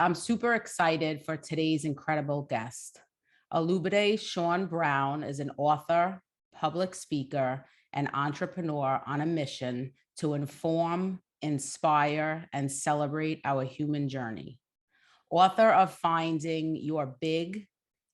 I'm super excited for today's incredible guest. Olubode Sean Brown is an author, public speaker, and entrepreneur on a mission to inform, inspire, and celebrate our human journey. Author of Finding Your Big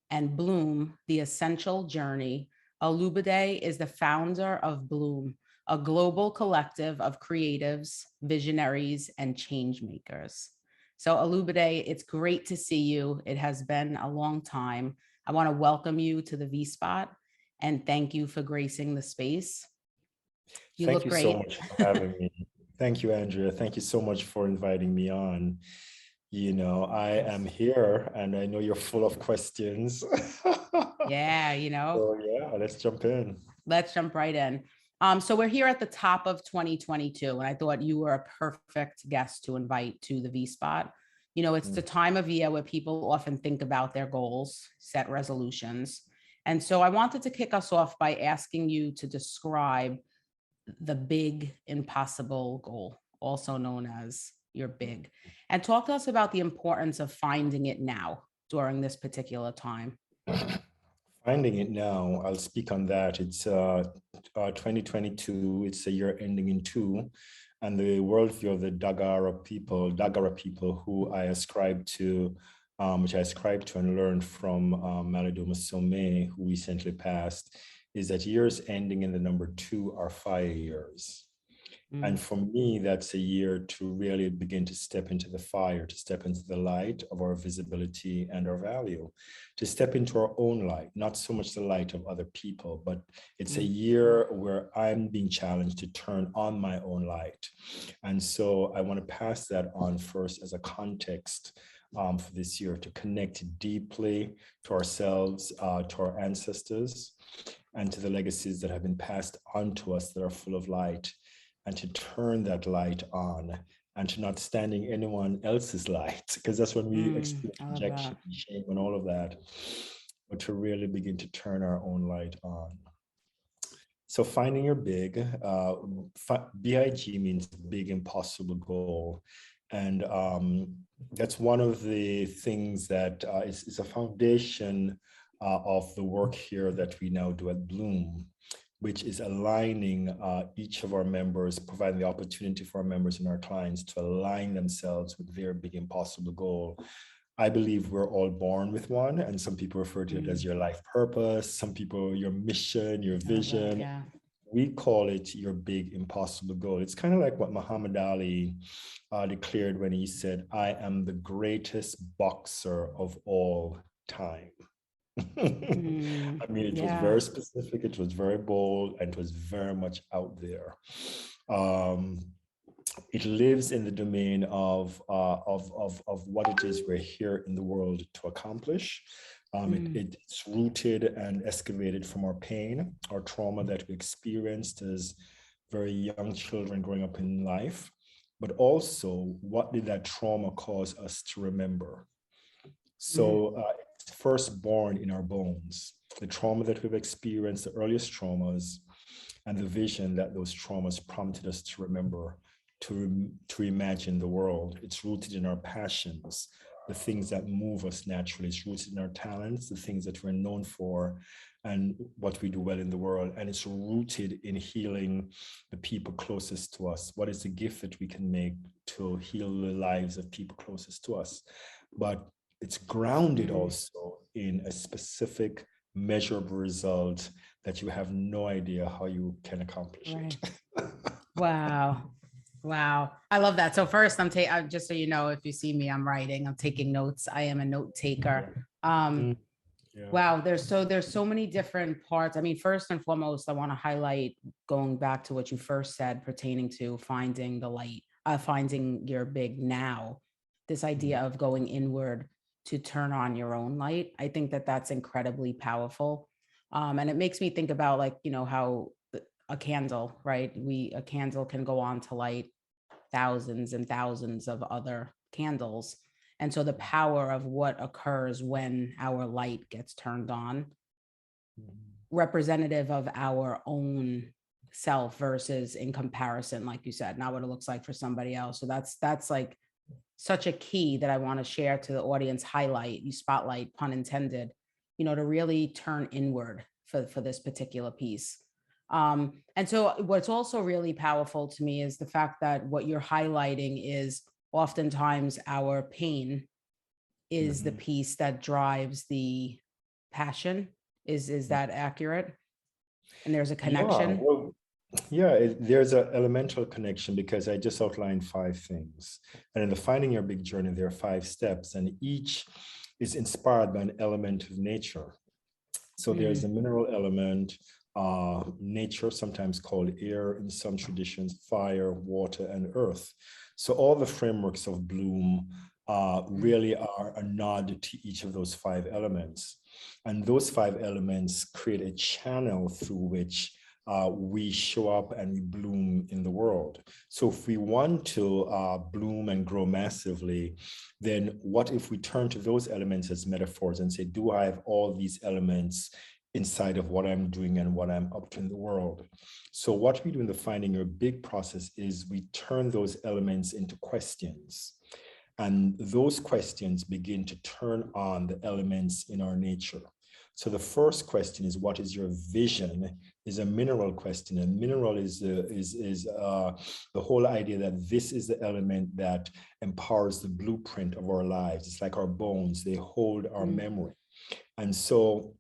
and Bloom, The Essential Journey, Olubode is the founder of Bloom, a global collective of creatives, visionaries, and change makers. So, Olubode, it's great to see you. It has been a long time. I want to welcome you to the V Spot and thank you for gracing the space. You Thank look you so great. much for having me. Thank you, Andrea. Thank you so much for inviting me on. I am here and I know you're full of questions. Yeah, So yeah, let's jump in. let's jump right in. So we're here at the top of 2022, and I thought you were a perfect guest to invite to the V Spot. It's the time of year where people often think about their goals, set resolutions. And so I wanted to kick us off by asking you to describe the big impossible goal, also known as your big, and talk to us about the importance of finding it now during this particular time. Finding it now, I'll speak on that. It's 2022, it's a year ending in two, and the worldview of the Dagara people who I ascribe to, which I ascribe to and learned from Malidoma Somé, who recently passed, is that years ending in the number two are 5 years. And for me, that's a year to really begin to step into the fire, to step into the light of our visibility and our value, to step into our own light, not so much the light of other people, but it's a year where I'm being challenged to turn on my own light. And so I want to pass that on first as a context for this year, to connect deeply to ourselves, to our ancestors, and to the legacies that have been passed on to us that are full of light, and to turn that light on and to not standing anyone else's light, because that's when we experience rejection, shame, and all of that, but to really begin to turn our own light on. So finding your big, B.I.G means big impossible goal. And that's one of the things that is a foundation of the work here that we now do at Bloom, which is aligning each of our members, providing the opportunity for our members and our clients to align themselves with their big impossible goal. I believe we're all born with one, and some people refer to it as your life purpose, some people your mission, your vision. We call it your big impossible goal. It's kind of like what Muhammad Ali declared when he said, "I am the greatest boxer of all time." I mean, it was very specific, it was very bold, and it was very much out there. It lives in the domain of what it is we're here in the world to accomplish. It's rooted and excavated from our pain, our trauma that we experienced as very young children growing up in life, but also what did that trauma cause us to remember? So it's first born in our bones, the trauma that we've experienced, the earliest traumas, and the vision that those traumas prompted us to remember, to imagine the world. It's rooted in our passions, the things that move us naturally. It's rooted in our talents, the things that we're known for, and what we do well in the world. And it's rooted in healing the people closest to us. What is the gift that we can make to heal the lives of people closest to us? But it's grounded also in a specific measurable result that you have no idea how you can accomplish it. Wow. Wow. I love that. So first I'm just so you know, if you see me, I'm writing, I'm taking notes. I am a note taker. Wow. There's so many different parts. I mean, first and foremost, I want to highlight, going back to what you first said pertaining to finding the light, finding your big now, this idea of going inward to turn on your own light. I think that that's incredibly powerful. And it makes me think about, like, how a candle, right? A candle can go on to light thousands and thousands of other candles. And so the power of what occurs when our light gets turned on, representative of our own self versus in comparison, like you said, not what it looks like for somebody else. So that's like such a key that I want to share to the audience, highlight, you spotlight, pun intended, to really turn inward for this particular piece. And so what's also really powerful to me is the fact that what you're highlighting is oftentimes our pain is the piece that drives the passion. Is that accurate? And there's a connection? There's an elemental connection, because I just outlined 5 things. And in the Finding Your Big Journey, there are 5 steps, and each is inspired by an element of nature. So there's a mineral element, nature, sometimes called air in some traditions, fire, water, and earth. So all the frameworks of Bloom really are a nod to each of those 5 elements. And those 5 elements create a channel through which we show up and we bloom in the world. So if we want to bloom and grow massively, then what if we turn to those elements as metaphors and say, do I have all these elements inside of what I'm doing and what I'm up to in the world? So what we do in the Finding Your Big process is we turn those elements into questions. And those questions begin to turn on the elements in our nature. So the first question is, what is your vision? Is a mineral question. And mineral is the whole idea that this is the element that empowers the blueprint of our lives. It's like our bones, they hold our memory. And so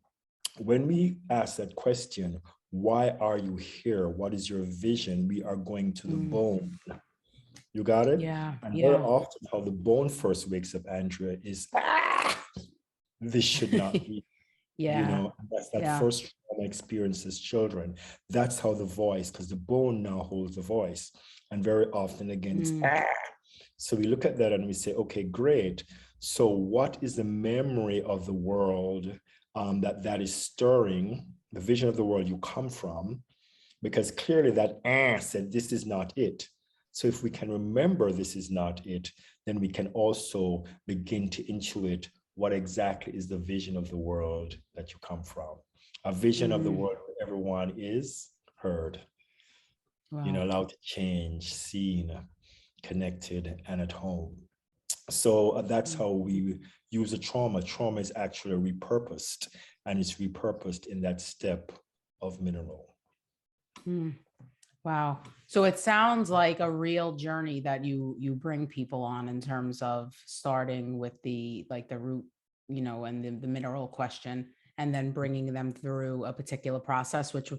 when we ask that question, why are you here? What is your vision? We are going to the bone. You got it? Yeah. And very often how the bone first wakes up, Andrea, is, this should not be. That's that first trauma experience as children. That's how the voice, because the bone now holds the voice. And very often again, it's So we look at that and we say, okay, great. So what is the memory of the world that is stirring the vision of the world you come from? Because clearly that said, this is not it. So if we can remember this is not it, then we can also begin to intuit what exactly is the vision of the world that you come from. A vision of the world where everyone is heard, allowed to change, seen, connected, and at home. So that's how we use a trauma. Trauma is actually repurposed, and it's repurposed in that step of mineral. Wow. So it sounds like a real journey that you bring people on, in terms of starting with the root, and the mineral question, and then bringing them through a particular process, which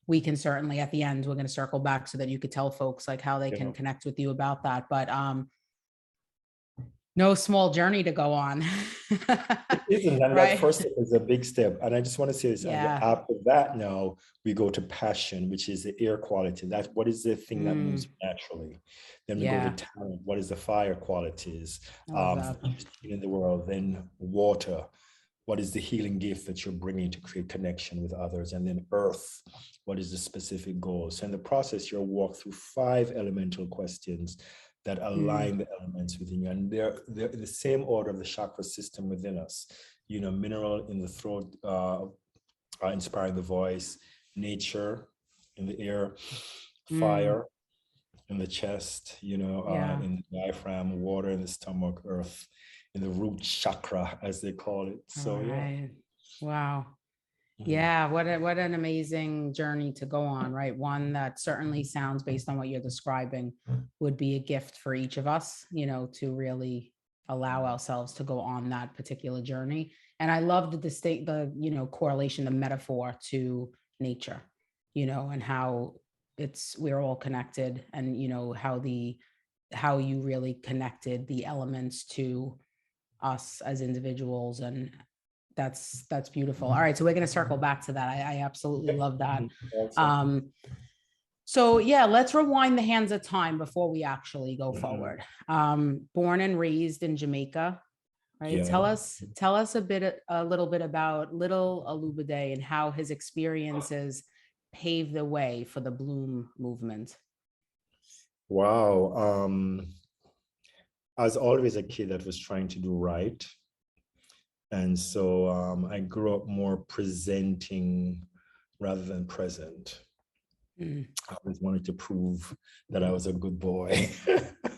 we can certainly at the end, we're going to circle back so that you could tell folks like how they can connect with you about that. But no small journey to go on. It isn't, and that first step is a big step. And I just want to say this, after that, now we go to passion, which is the air quality. That what is the thing that moves naturally? Then we go to talent. What is the fire qualities in the world? Then water. What is the healing gift that you're bringing to create connection with others? And then earth. What is the specific goal? So in the process, you'll walk through 5 elemental questions that align the elements within you. And they're in the same order of the chakra system within us. Mineral in the throat, inspiring the voice, nature in the air, fire in the chest, in the diaphragm, water in the stomach, earth in the root chakra, as they call it. So, Wow. Yeah, what an amazing journey to go on, right? One that certainly sounds, based on what you're describing, would be a gift for each of us, to really allow ourselves to go on that particular journey. And I love the correlation, the metaphor to nature, and how we're all connected, and how you really connected the elements to us as individuals. And that's beautiful. All right, so we're going to circle back to that. I absolutely love that. So let's rewind the hands of time before we actually go forward. Born and raised in Jamaica, right? Tell us a little bit about little Olubode and how his experiences paved the way for the Bloom movement. Wow. I was always a kid that was trying to do right. And so I grew up more presenting rather than present. I always wanted to prove that I was a good boy.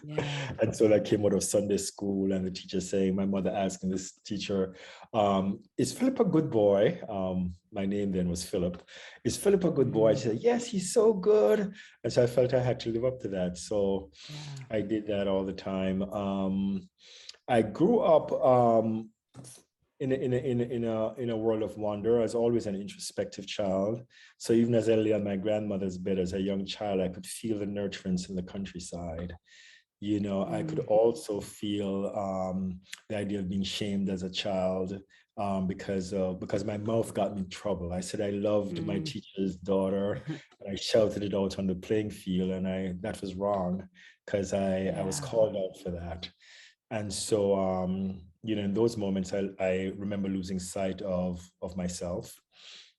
Yeah. And so that came out of Sunday school, and the teacher saying, my mother asking this teacher, is Philip a good boy? My name then was Philip. Is Philip a good boy? She said, yes, he's so good. And so I felt I had to live up to that. So Yeah. I did that all the time. I grew up in a world of wonder. I was always an introspective child. So even as I lay on my grandmother's bed as a young child, I could feel the nurturance in the countryside. You know, I could also feel the idea of being shamed as a child because my mouth got me in trouble. I said I loved my teacher's daughter, and I shouted it out on the playing field, and that was wrong because I was called out for that. And so, you know, in those moments, I remember losing sight of myself.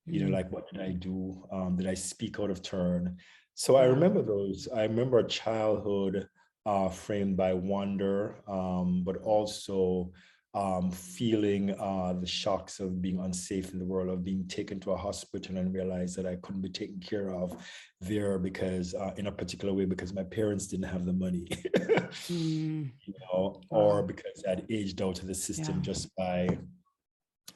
You know, like, what did I do? Did I speak out of turn? So I remember those. I remember a childhood framed by wonder, but also feeling the shocks of being unsafe in the world, of being taken to a hospital and realize that I couldn't be taken care of there because in a particular way, because my parents didn't have the money. You know, or because I'd aged out of the system just by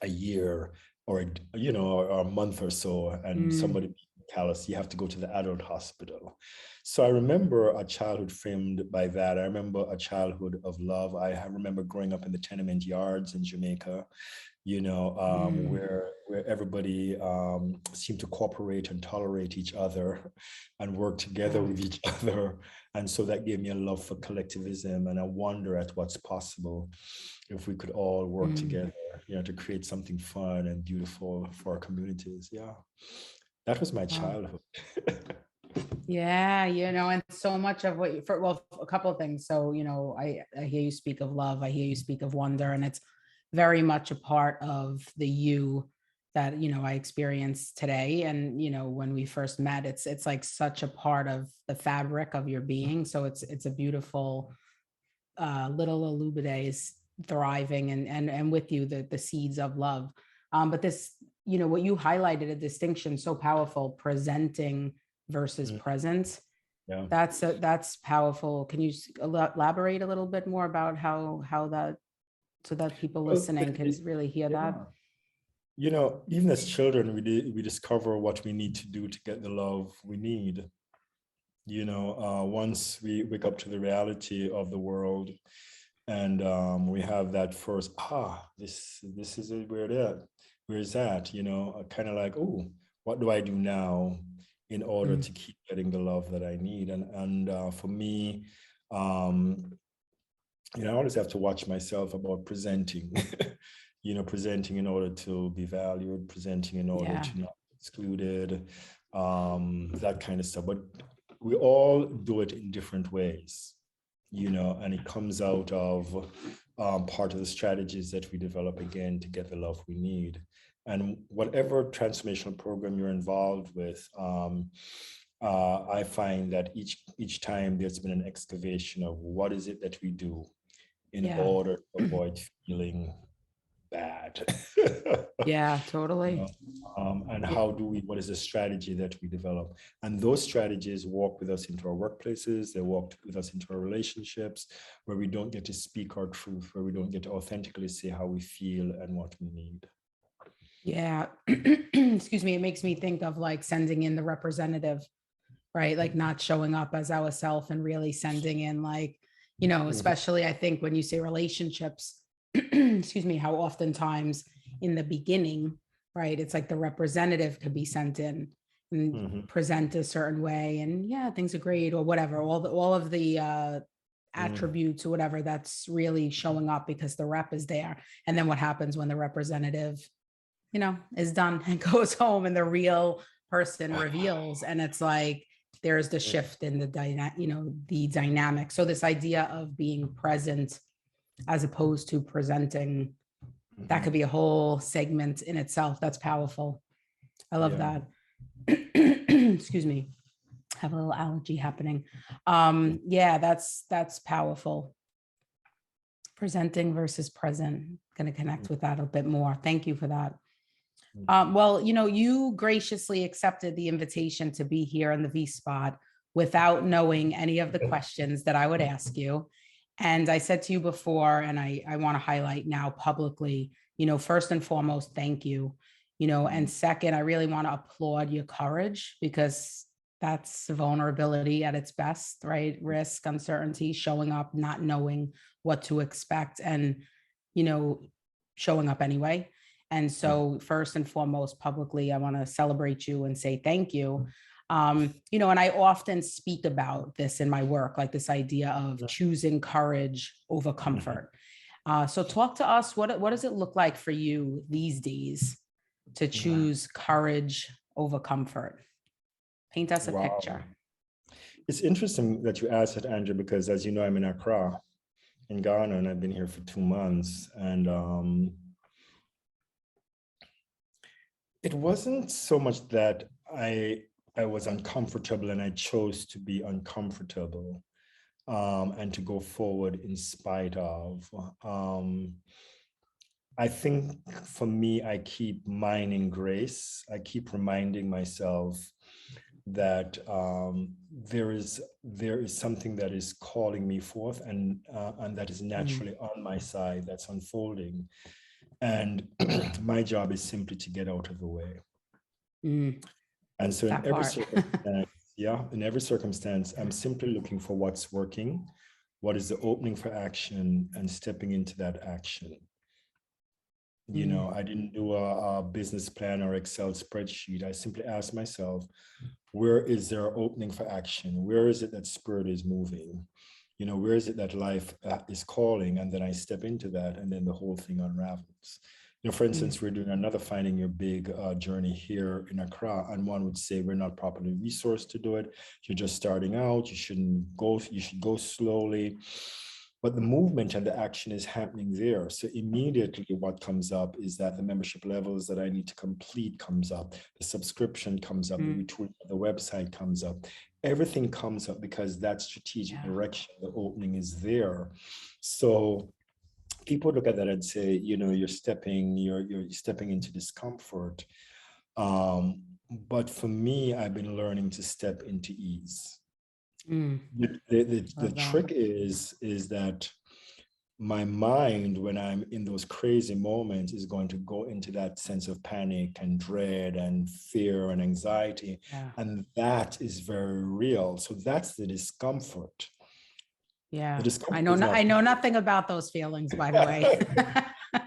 a year or you know, or a month or so, and somebody callous, you have to go to the adult hospital. So I remember a childhood framed by that. I remember a childhood of love. I remember growing up in the tenement yards in Jamaica, you know, where everybody seemed to cooperate and tolerate each other and work together with each other. And so that gave me a love for collectivism and a wonder at what's possible if we could all work together, you know, to create something fun and beautiful for our communities. Yeah, that was my childhood. Yeah, you know, and so much of what well, a couple of things. So, you know, I hear you speak of love, I hear you speak of wonder, and it's very much a part of the you that, you know, I experienced today. And, you know, when we first met, it's like such a part of the fabric of your being. So it's a beautiful little Olubode is thriving and with you the seeds of love. But this, you know, what you highlighted, a distinction so powerful, presenting versus presence. Yeah. That's powerful. Can you elaborate a little bit more about how that, so that people listening can really hear that? You know, even as children, we discover what we need to do to get the love we need. You know, once we wake up to the reality of the world, and we have that first, this is it, where is that? You know, kind of like, oh, what do I do now in order to keep getting the love that I need? And for me, you know, I always have to watch myself about presenting. You know, presenting in order to be valued, presenting in order to not be excluded, that kind of stuff. But we all do it in different ways, you know, and it comes out of part of the strategies that we develop, again, to get the love we need. And whatever transformational program you're involved with, I find that each time there's been an excavation of what is it that we do in order to avoid feeling bad. Yeah, totally. You know, and what is the strategy that we develop? And those strategies walk with us into our workplaces, they walk with us into our relationships, where we don't get to speak our truth, where we don't get to authentically say how we feel and what we need. Yeah. Excuse me. It makes me think of like sending in the representative, right? Like not showing up as ourself and really sending in, like, you know, especially I think when you say relationships, excuse me, how oftentimes in the beginning, right, it's like the representative could be sent in and present a certain way, and things are great or whatever, all of the attributes or whatever, that's really showing up because the rep is there. And then what happens when the representative, you know, is done and goes home and the real person reveals, and it's like there's the shift in the dynamic. So this idea of being present as opposed to presenting, that could be a whole segment in itself. That's powerful. I love that. Excuse me, I have a little allergy happening. That's powerful. Presenting versus present. Going to connect with that a bit more. Thank you for that. Well, you know, you graciously accepted the invitation to be here in the V spot without knowing any of the questions that I would ask you. And I said to you before, and I want to highlight now publicly, first and foremost, thank you. And second, I really want to applaud your courage, because that's vulnerability at its best, right? Risk, uncertainty, showing up, not knowing what to expect, and, showing up anyway. And so first and foremost, publicly, I want to celebrate you and say thank you. And I often speak about this in my work, like this idea of choosing courage over comfort. So talk to us, what does it look like for you these days to choose courage over comfort? Paint us a picture. It's interesting that you asked it, Andrew, because as you know, I'm in Accra in Ghana, and I've been here for 2 months. And it wasn't so much that I was uncomfortable and I chose to be uncomfortable and to go forward in spite of. I think for me, I keep mining grace. I keep reminding myself that there is something that is calling me forth, and that is naturally on my side, that's unfolding. And my job is simply to get out of the way. And so in every circumstance, I'm simply looking for what's working, what is the opening for action, and stepping into that action. I didn't do a business plan or Excel spreadsheet. I simply asked myself, where is there an opening for action? Where is it that spirit is moving? Where is it that life is calling? And then I step into that, and then the whole thing unravels. For instance, we're doing another Finding Your Big journey here in Accra, and one would say we're not properly resourced to do it. You're just starting out. You should go slowly. But the movement and the action is happening there. So immediately what comes up is that the membership levels that I need to complete comes up. The subscription comes up. The retweet of the website comes up. Everything comes up because that strategic direction, the opening is there. So people look at that and say, you're stepping into discomfort. But for me, I've been learning to step into ease. The trick is that my mind, when I'm in those crazy moments, is going to go into that sense of panic and dread and fear and anxiety. And that is very real. So that's the discomfort. Yeah, I know nothing about those feelings, by the way.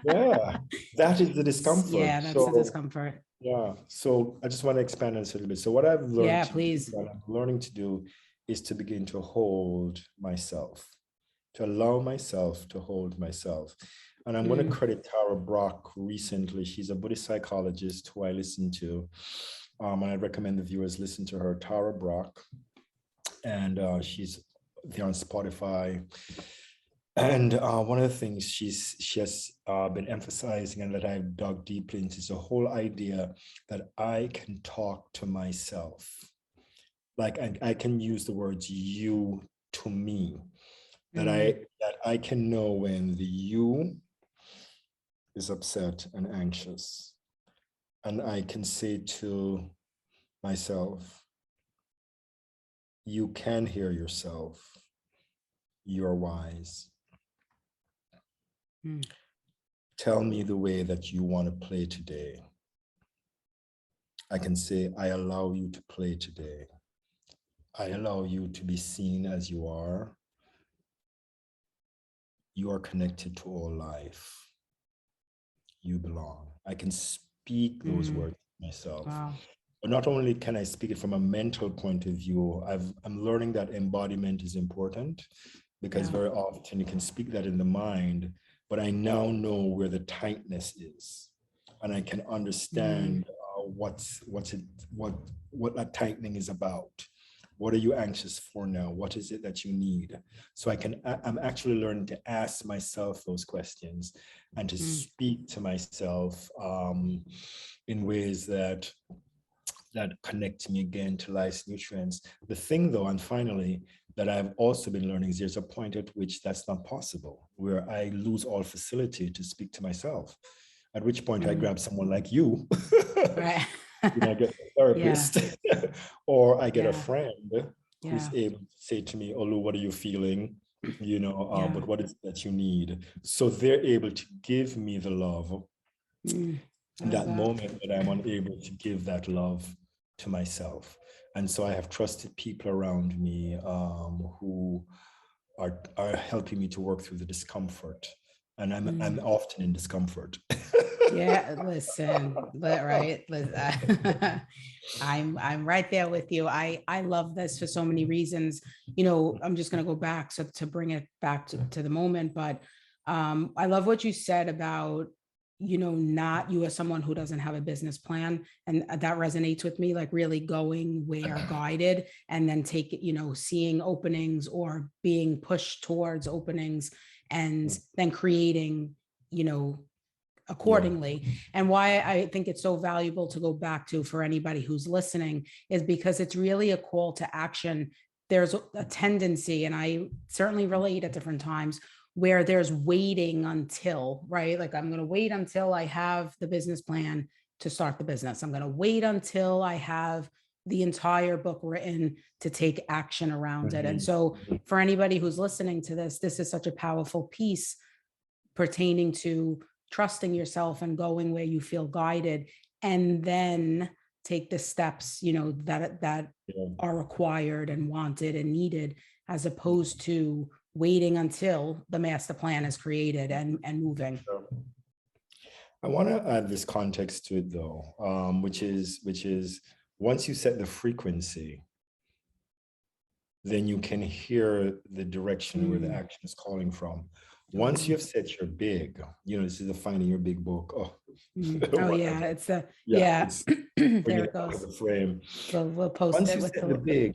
Yeah, that is the discomfort. Yeah, that's the discomfort. Yeah, so I just want to expand on this a little bit. So what I've learned what I'm learning to do is to begin to hold myself, to allow myself to hold myself. And I'm going to credit Tara Brach recently. She's a Buddhist psychologist who I listen to. And I recommend the viewers listen to her, Tara Brach. And she's there on Spotify. And one of the things she has been emphasizing, and that I've dug deeply into, is the whole idea that I can talk to myself. Like I can use the words you to me, that I can know when the you is upset and anxious. And I can say to myself, you can hear yourself. You're wise. Tell me the way that you want to play today. I can say, I allow you to play today. I allow you to be seen as you are. You are connected to all life. You belong. I can speak those words to myself. Wow. But not only can I speak it from a mental point of view, I'm learning that embodiment is important, because very often you can speak that in the mind, but I now know where the tightness is, and I can understand what that tightening is about. What are you anxious for now? What is it that you need? So I'm actually learning to ask myself those questions and to speak to myself in ways that connect me again to life's nutrients. The thing though, and finally, that I've also been learning is there's a point at which that's not possible, where I lose all facility to speak to myself, at which point I grab someone like you, right. I get a therapist, or I get a friend who's able to say to me, Olu, what are you feeling? You know, but what is it that you need? So they're able to give me the love in that moment that I'm unable to give that love to myself. And so I have trusted people around me who are helping me to work through the discomfort. And I'm often in discomfort. Yeah, listen, right. I'm right there with you. I love this for so many reasons. You know, I'm just going to go back so to bring it back to the moment, but I love what you said about, you know, not you as someone who doesn't have a business plan, and that resonates with me, like really going where guided and then take it, you know, seeing openings or being pushed towards openings and then creating, you know, accordingly. And why I think it's so valuable to go back to for anybody who's listening is because it's really a call to action. There's a tendency, and I certainly relate at different times, where there's waiting until, right? Like, I'm going to wait until I have the business plan to start the business. I'm going to wait until I have the entire book written to take action around it. And so for anybody who's listening to this, this is such a powerful piece pertaining to trusting yourself and going where you feel guided, and then take the steps, you know, that are required and wanted and needed, as opposed to waiting until the master plan is created and moving. I want to add this context to it though, which is once you set the frequency, then you can hear the direction where the action is calling from. Once you have set your big, you know, this is the Finding Your Big book. Oh, yeah, it's the there it goes. The frame. We'll post Once it you with set the big,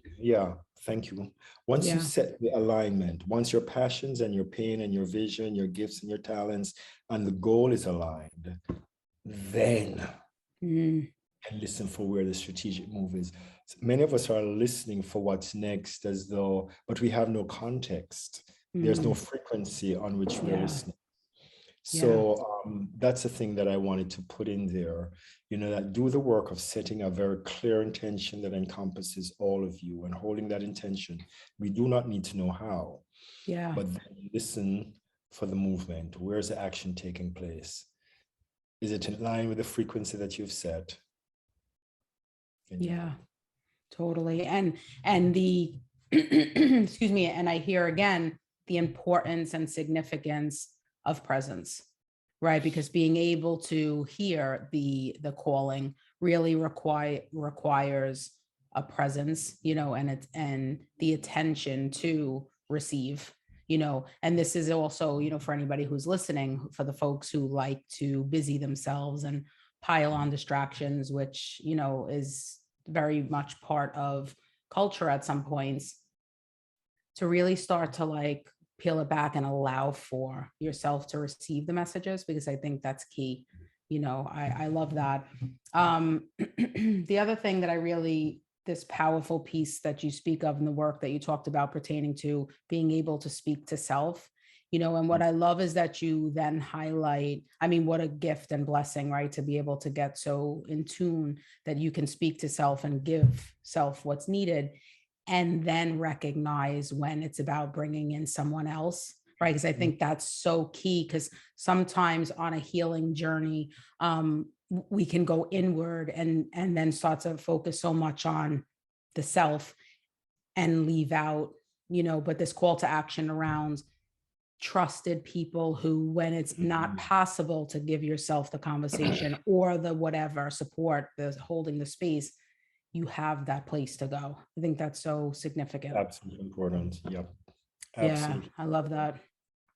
thank you. Once you set the alignment, once your passions and your pain and your vision, your gifts and your talents, and the goal is aligned, then and listen for where the strategic move is. Many of us are listening for what's next as though, but we have no context. There's no frequency on which we're listening. So that's the thing that I wanted to put in there, you know, that do the work of setting a very clear intention that encompasses all of you and holding that intention. We do not need to know how, but then listen for the movement. Where's the action taking place? Is it in line with the frequency that you've set? Totally. And the excuse me, and I hear again the importance and significance of presence, right? Because being able to hear the calling really requires a presence, you know, and the attention to receive, you know. And this is also, you know, for anybody who's listening, for the folks who like to busy themselves and pile on distractions, which, you know, is very much part of culture at some points, to really start to like peel it back and allow for yourself to receive the messages, because I think that's key. You know, I love that. The other thing that I really, this powerful piece that you speak of in the work that you talked about pertaining to being able to speak to self, you know, and what I love is that you then highlight, I mean, what a gift and blessing, right? To be able to get so in tune that you can speak to self and give self what's needed, and then recognize when it's about bringing in someone else, right? Because I think that's so key, because sometimes on a healing journey, we can go inward and then start to focus so much on the self and leave out, you know, but this call to action around trusted people who, when it's not possible to give yourself the conversation or the whatever support, the holding the space, you have that place to go. I think that's so significant. Absolutely important. Yep. Absolutely. Yeah, I love that.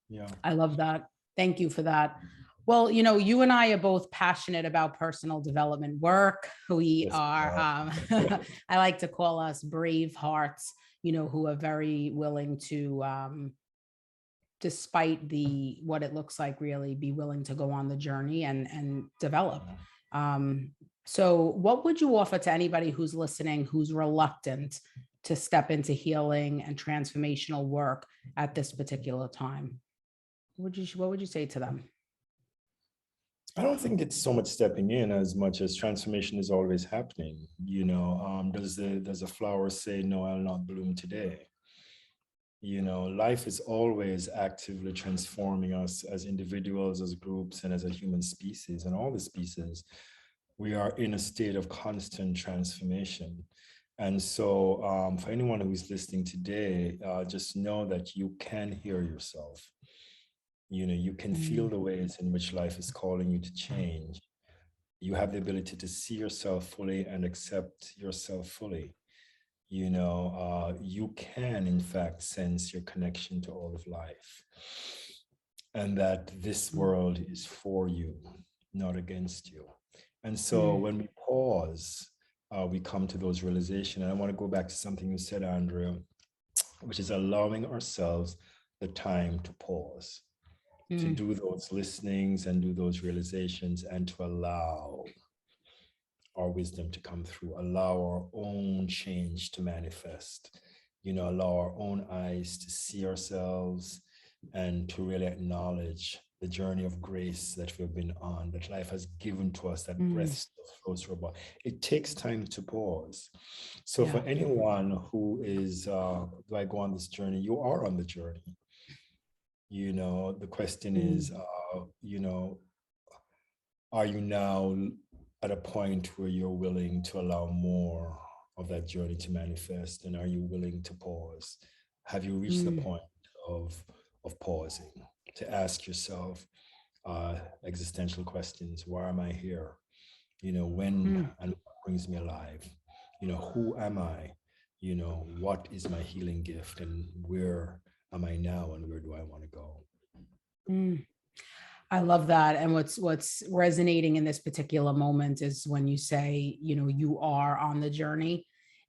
Yeah. I love that. Thank you for that. Well, you know, you and I are both passionate about personal development work. We are, I like to call us brave hearts, you know, who are very willing to, despite what it looks like, really be willing to go on the journey and develop. So what would you offer to anybody who's listening, who's reluctant to step into healing and transformational work at this particular time? What would you say to them? I don't think it's so much stepping in as much as transformation is always happening. Does the flower say, no, I'll not bloom today? Life is always actively transforming us as individuals, as groups, and as a human species, and all the species. We are in a state of constant transformation. And so for anyone who is listening today, just know that you can hear yourself. You can feel the ways in which life is calling you to change. You have the ability to see yourself fully and accept yourself fully. You can, in fact, sense your connection to all of life. And that this world is for you, not against you. And so when we pause, we come to those realizations. And I want to go back to something you said, Andrea, which is allowing ourselves the time to pause, to do those listenings and do those realizations, and to allow our wisdom to come through, allow our own change to manifest, allow our own eyes to see ourselves and to really acknowledge the journey of grace that we've been on, that life has given to us, that breath still flows through our body. It takes time to pause. So for anyone who is, do I go on this journey? You are on the journey. The question is, are you now at a point where you're willing to allow more of that journey to manifest? And are you willing to pause? Have you reached the point of pausing to ask yourself existential questions? Why am I here? When and what brings me alive? Who am I? What is my healing gift, and where am I now, and where do I want to go? I love that. And what's resonating in this particular moment is when you say, you are on the journey.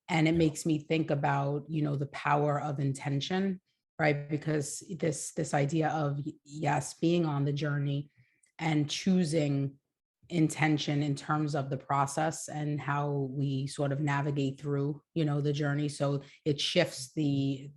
And it makes me think about, the power of intention, right? Because this idea of, yes, being on the journey and choosing intention in terms of the process and how we sort of navigate through, the journey. So it shifts the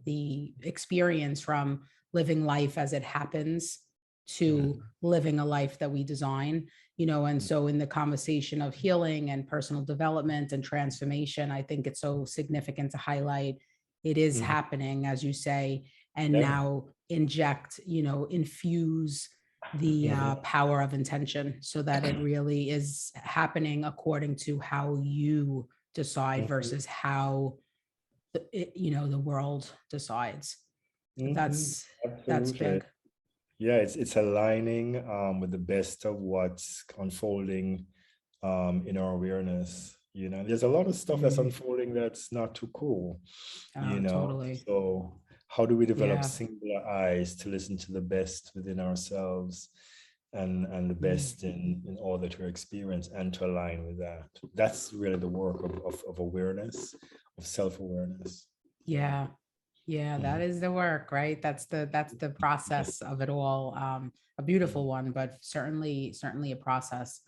experience from living life as it happens to living a life that we design, and so in the conversation of healing and personal development and transformation, I think it's so significant to highlight it is happening, as you say, and now infuse the power of intention so that it really is happening according to how you decide versus how the world decides. That's big. Yeah, it's aligning with the best of what's unfolding in our awareness. There's a lot of stuff that's unfolding that's not too cool. Totally. So how do we develop singular eyes to listen to the best within ourselves and the best in all that we experience, and to align with that? That's really the work of awareness, of self-awareness. Yeah, that is the work, right? That's the process of it all. A beautiful one, but certainly a process.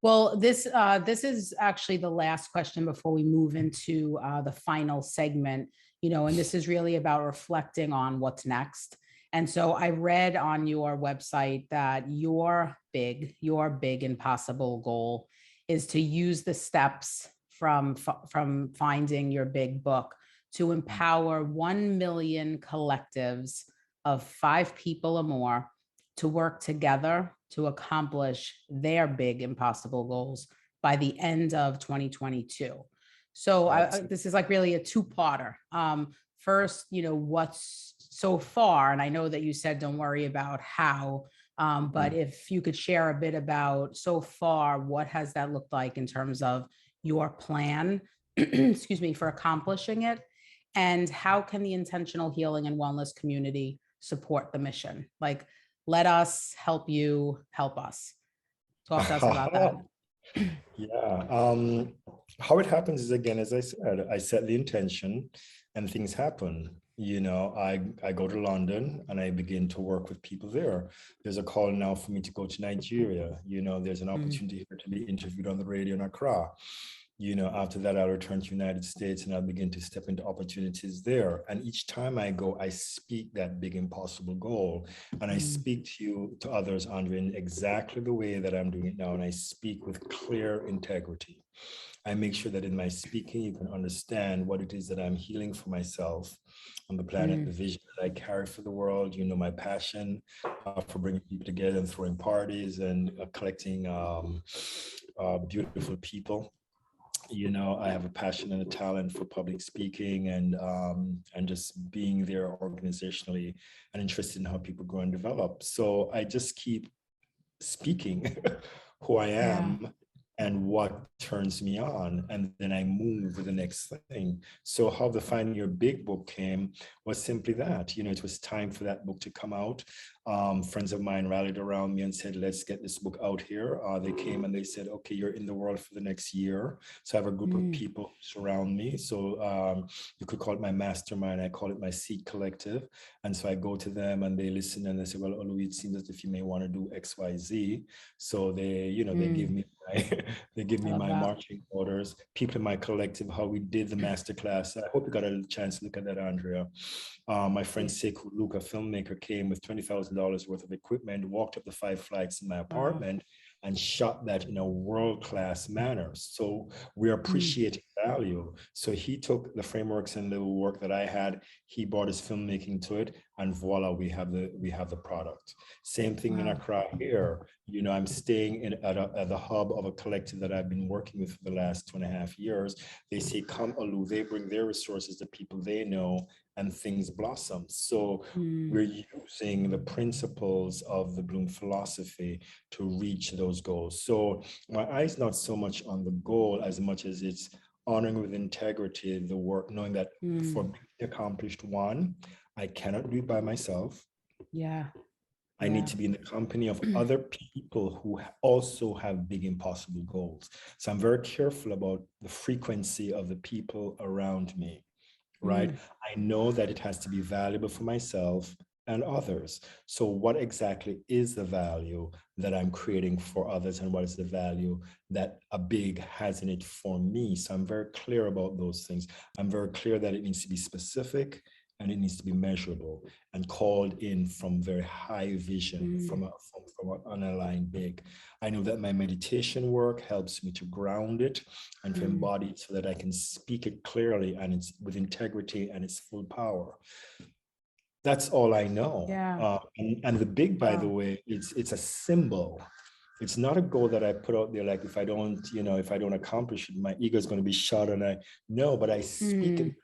Well, this is actually the last question before we move into the final segment, and this is really about reflecting on what's next. And so I read on your website that your big impossible goal is to use the steps from finding your big book to empower 1 million collectives of 5 people or more to work together to accomplish their big impossible goals by the end of 2022. So this is like really a two-parter. First, what's so far, and I know that you said don't worry about how, but if you could share a bit about so far, what has that looked like in terms of your plan, excuse me, for accomplishing it? And how can the intentional healing and wellness community support the mission? Like, let us help you help us. Talk to us about that. Yeah. How it happens is, again, as I said, I set the intention and things happen. I go to London and I begin to work with people there. There's a call now for me to go to Nigeria. There's an opportunity here to be interviewed on the radio in Accra. After that, I'll return to United States and I'll begin to step into opportunities there. And each time I go, I speak that big impossible goal. And I speak to others, Andre, in exactly the way that I'm doing it now. And I speak with clear integrity. I make sure that in my speaking, you can understand what it is that I'm healing for myself on the planet, the vision that I carry for the world, my passion for bringing people together and throwing parties and collecting beautiful people. I have a passion and a talent for public speaking and just being there organizationally and interested in how people grow and develop. So I just keep speaking who I am and what turns me on, and then I move to the next thing. So how the Finding Your Big book came was simply that, it was time for that book to come out. Friends of mine rallied around me and said, let's get this book out here. They came and they said, okay, you're in the world for the next year. So I have a group of people who surround me. So you could call it my mastermind. I call it my seed collective. And so I go to them and they listen and they say, well, Olu, it seems as if you may want to do X, Y, Z. So they, they give me my marching orders. People in my collective, how we did the masterclass. I hope you got a chance to look at that, Andrea. My friend Sekou Luke, a filmmaker, came with $20,000 worth of equipment, walked up the 5 flights in my apartment, and shot that in a world-class manner. So we're appreciating value. So he took the frameworks and little work that I had, he brought his filmmaking to it, and voila, we have the product. Same thing in Accra here. I'm staying at the hub of a collective that I've been working with for the last 2.5 years. They say, come Olu, they bring their resources, the people they know, and things blossom. So we're using the principles of the Bloom philosophy to reach those goals. So my eye's not so much on the goal as much as it's honoring with integrity the work, knowing that for being accomplished one, I cannot do it by myself. I need to be in the company of other people who also have big impossible goals. So I'm very careful about the frequency of the people around me. Right? I know that it has to be valuable for myself and others. So what exactly is the value that I'm creating for others, and what is the value that a big has in it for me? So I'm very clear about those things. I'm very clear that it needs to be specific and it needs to be measurable and called in from very high vision, from an unaligned big. I know that my meditation work helps me to ground it and to embody it so that I can speak it clearly and it's with integrity and its full power. That's all I know. And the big, by the way, it's a symbol. It's not a goal that I put out there, like if I don't accomplish it, my ego is going to be shot. And but I speak it.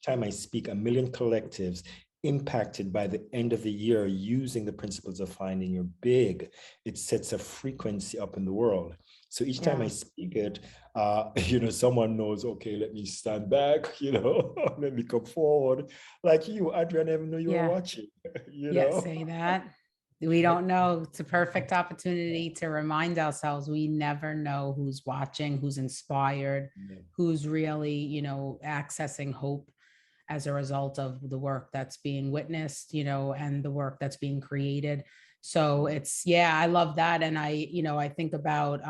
Time I speak, 1 million collectives impacted by the end of the year using the principles of Finding Your Big. It sets a frequency up in the world. So each time I speak it, someone knows, okay, let me stand back, let me come forward. Like you, Adrian, I never knew you were watching, Say that. We don't know. It's a perfect opportunity to remind ourselves we never know who's watching, who's inspired, who's really, accessing hope as a result of the work that's being witnessed, and the work that's being created. So it's, I love that. And I think about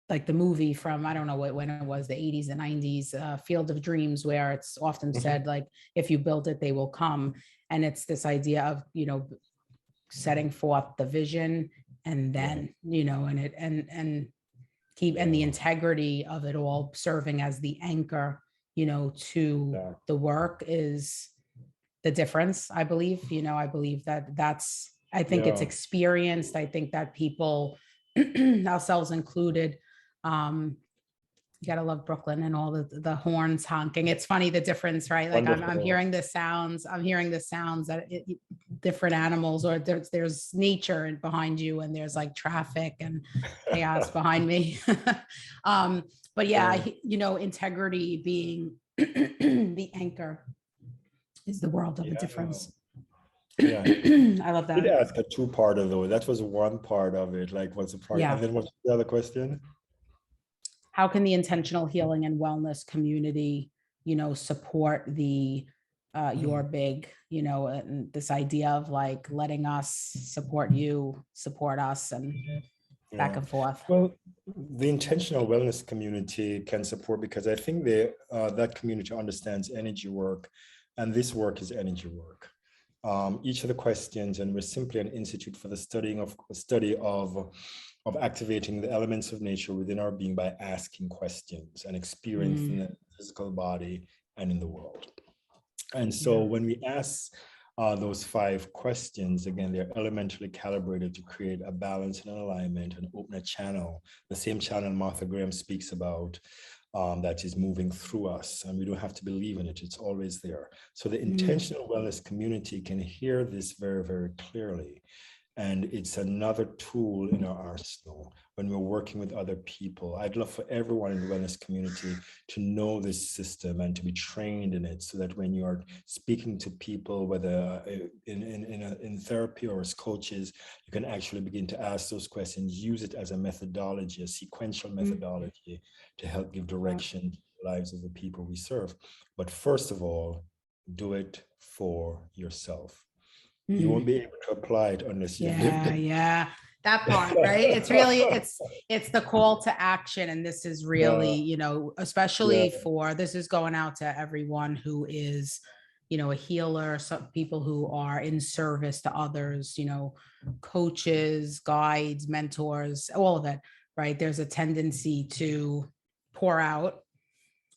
like the movie from, I don't know when it was, the 80s and 90s, Field of Dreams, where it's often said, like, if you build it, they will come. And it's this idea of, setting forth the vision and then, and the integrity of it all serving as the anchor, to the work is the difference, I believe. I believe I think it's experienced. I think that people, ourselves included, you gotta love Brooklyn and all the horns honking. It's funny, the difference, right? Like I'm hearing the sounds that different animals, or there's nature behind you, and there's like traffic and chaos behind me. But integrity being the anchor is the world of a difference. I love that. I did ask a 2-parter though. That was one part of it. Like, what's the part? And then what's the other question? How can the intentional healing and wellness community, support the your big, and this idea of like letting us support you, support us, and back and forth. Well, the intentional wellness community can support, because I think that community understands energy work, and this work is energy work. Each of the questions, and we're simply an institute for the study of activating the elements of nature within our being by asking questions and experiencing the physical body and in the world. And so when we ask those 5 questions, again, they're elementally calibrated to create a balance and an alignment and open a channel, the same channel Martha Graham speaks about, that is moving through us, and we don't have to believe in it. It's always there. So the intentional wellness community can hear this very, very clearly. And it's another tool in our arsenal when we're working with other people. I'd love for everyone in the wellness community to know this system and to be trained in it, so that when you are speaking to people, whether in therapy or as coaches, you can actually begin to ask those questions, use it as a methodology, a sequential methodology to help give direction to the lives of the people we serve. But first of all, do it for yourself. You won't be able to apply it unless you've lived it. Yeah, that part, right? It's really, it's the call to action. And this is really, you know, especially for, this is going out to everyone who is, you know, a healer, some people who are in service to others, you know, coaches, guides, mentors, all of it, right? There's a tendency to pour out,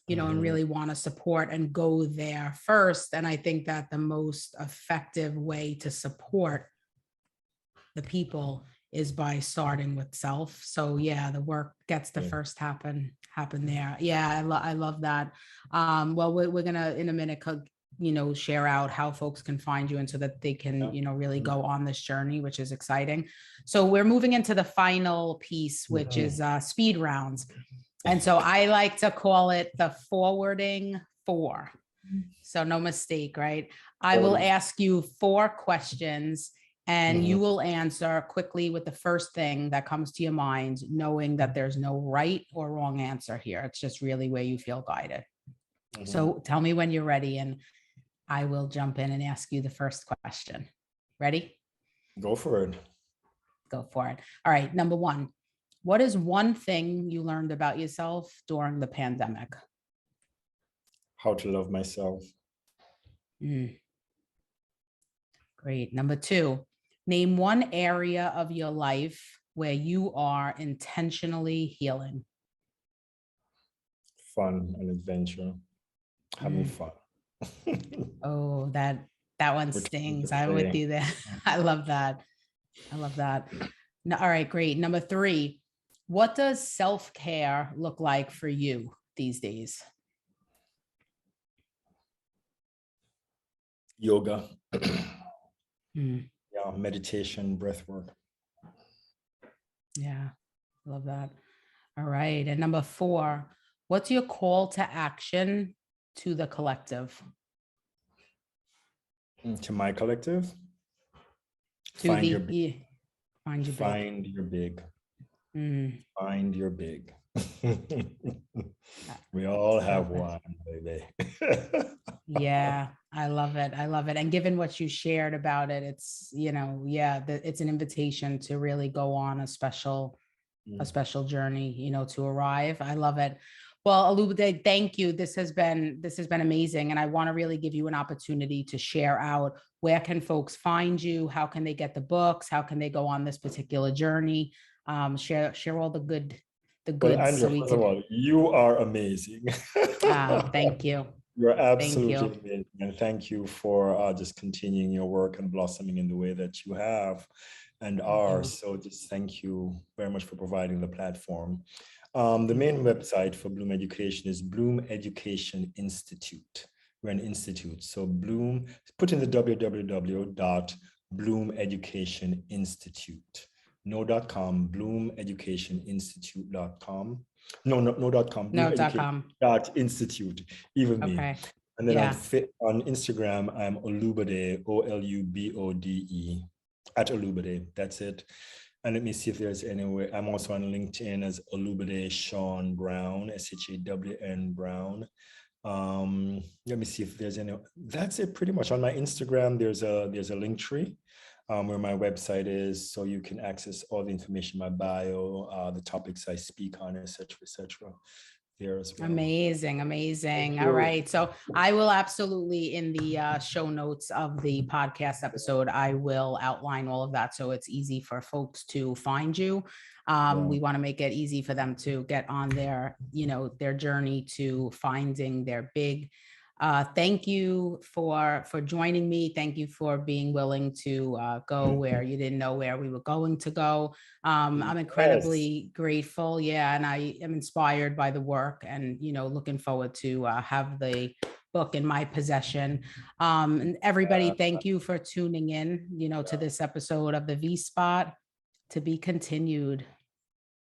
you know, and really want to support and go there first. And I think that the most effective way to support the people is by starting with self. So yeah, the work gets to first happen there. Yeah, I love that. Well, we're gonna in a minute, you know, share out how folks can find you, and so that they can, you know, really go on this journey, which is exciting. So we're moving into the final piece, which is speed rounds. And so I like to call it the forwarding 4. So no mistake, right? I will ask you 4 questions, and you will answer quickly with the first thing that comes to your mind, knowing that there's no right or wrong answer here. It's just really where you feel guided. So tell me when you're ready, and I will jump in and ask you the first question. Ready? Go for it. Go for it. All right. Number 1. What is one thing you learned about yourself during the pandemic? How to love myself. Great. Number 2, name one area of your life where you are intentionally healing. Fun and adventure. Having fun. Oh, that one stings. I'm with you there. I love that. I love that. No, all right, great. Number 3, what does self-care look like for you these days? Yoga. Yeah, meditation, breath work. Yeah, love that. All right. And number 4, what's your call to action to the collective? To my collective? Find your big. Find your big. Find your big. We all have one, baby. Yeah, I love it. I love it. And given what you shared about it, it's, you know, yeah, it's an invitation to really go on a special journey, you know, to arrive. I love it. Well, Olubode, thank you. This has been amazing. And I want to really give you an opportunity to share out, where can folks find you? How can they get the books? How can they go on this particular journey? Share all the goods. Well, Andrea, first of all, you are amazing. Thank you. You're absolutely amazing. And thank you for just continuing your work and blossoming in the way that you have and are. So just thank you very much for providing the platform. The main website for Bloom Education is Bloom Education Institute. We're an institute. So Bloom, put in the www.bloomeducationinstitute. No.com, bloomeducationinstitute.com. No.com, bloomeducation.institute, even me. And then on Instagram, I'm Olubode, Olubode, at Olubode. That's it. And let me see if there's anywhere. I'm also on LinkedIn as Olubode Sean Brown, SHAWN Brown. Let me see if there's any. That's it pretty much. On my Instagram, there's a link tree. where my website is, so you can access all the information, my bio, the topics I speak on, etc., there as well. Amazing, amazing. All right. So I will absolutely, in the show notes of the podcast episode, I will outline all of that so it's easy for folks to find you. We want to make it easy for them to get on their, their journey to finding their big. Thank you for joining me. Thank you for being willing to go where you didn't know where we were going to go. I'm incredibly grateful. Yeah. And I am inspired by the work and, looking forward to have the book in my possession. And everybody, thank you for tuning in, to this episode of the V Spot. To be continued.